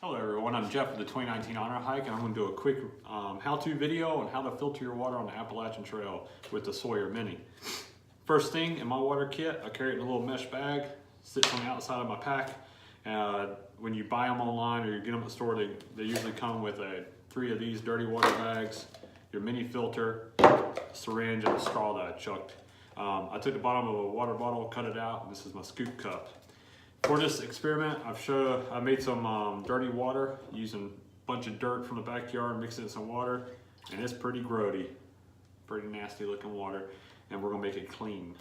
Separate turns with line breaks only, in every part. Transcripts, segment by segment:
Hello everyone, I'm Jeff with the 2019 Honor Hike, and I'm going to do a quick how-to video on how to filter your water on the Appalachian Trail with the Sawyer Mini. First thing, in my water kit, I carry it in a little mesh bag, sits on the outside of my pack. When you buy them online or you get them at the store, they usually come with 3 of these dirty water bags, your mini filter, syringe, and a straw that I chucked. I took the bottom of a water bottle, cut it out, and this is my scoop cup. For this experiment, I made some dirty water using a bunch of dirt from the backyard, mixed it in some water, and it's pretty grody, pretty nasty looking water, and we're gonna make it clean.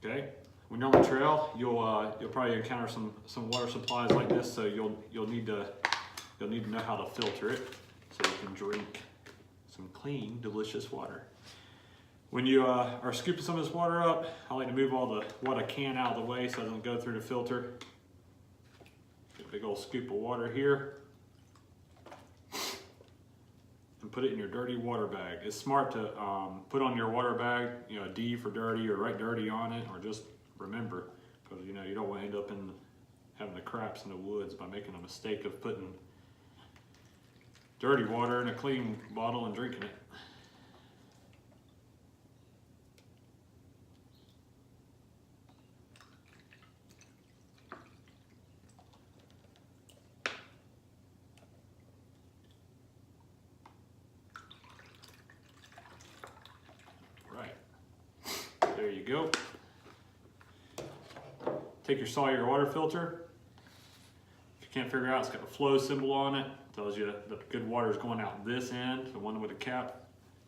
Okay, when you're on the trail, you'll probably encounter some water supplies like this, so you'll need to know how to filter it so you can drink some clean, delicious water. When you are scooping some of this water up, I like to move all what I can out of the way so it doesn't go through the filter. Get a big old scoop of water here and put it in your dirty water bag. It's smart to put on your water bag, a D for dirty, or write dirty on it, or just remember, because you don't want to end up having the craps in the woods by making a mistake of putting dirty water in a clean bottle and drinking it. There you go. Take your Sawyer water filter. If you can't figure out, it's got a flow symbol on it. Tells you that the good water is going out this end, the one with a cap.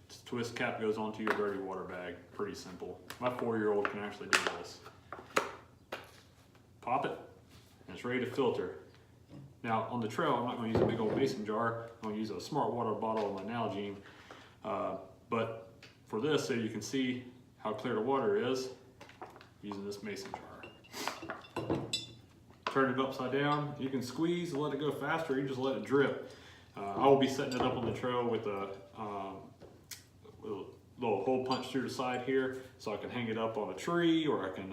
This twist cap goes onto your dirty water bag. Pretty simple. My 4-year-old can actually do this. Pop it, and it's ready to filter. Now on the trail, I'm not going to use a big old mason jar. I'm going to use a smart water bottle with my Nalgene. But for this, so you can see how clear the water is, using this mason jar. Turn it upside down. You can squeeze and let it go faster, or you just let it drip. I will be setting it up on the trail with a little hole punch through the side here, so I can hang it up on a tree, or I can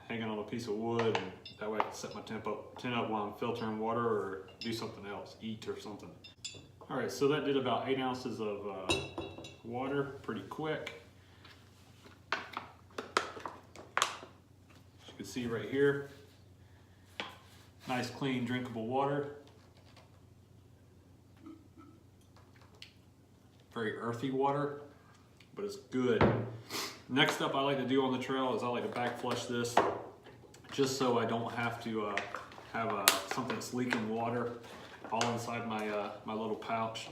hang it on a piece of wood, and that way I can set my tent up while I'm filtering water, or do something else, eat or something. All right, so that did about 8 ounces of water, pretty quick. You can see right here, nice clean drinkable water. Very earthy water, but it's good. Next up I like to do on the trail is I like to back flush this, just so I don't have to have something that's leaking water all inside my little pouch.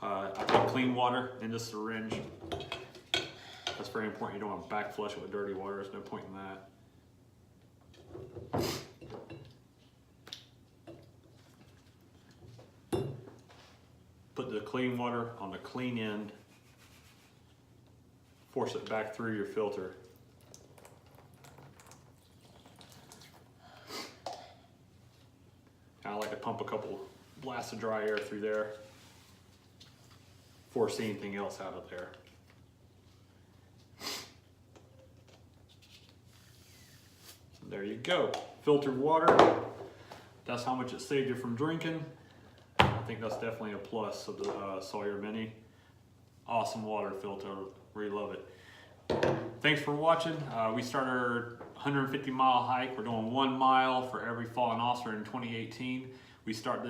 I put clean water in this syringe. That's very important. You don't want to back flush it with dirty water. There's no point in that. Put the clean water on the clean end, force it back through your filter. I like to pump a couple blasts of dry air through there, force anything else out of there. There you go, filtered water. That's how much it saved you from drinking. I think that's definitely a plus of the Sawyer Mini. Awesome water filter, really love it. Thanks for watching. We started our 150-mile hike. We're doing 1 mile for every fallen officer in 2018. We start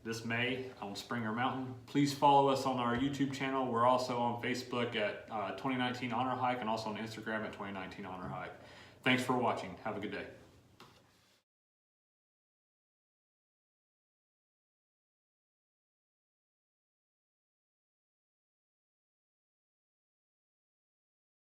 this May on Springer Mountain. Please follow us on our YouTube channel. We're also on Facebook at 2019 Honor Hike, and also on Instagram at 2019 Honor Hike. Thanks for watching. Have a good day.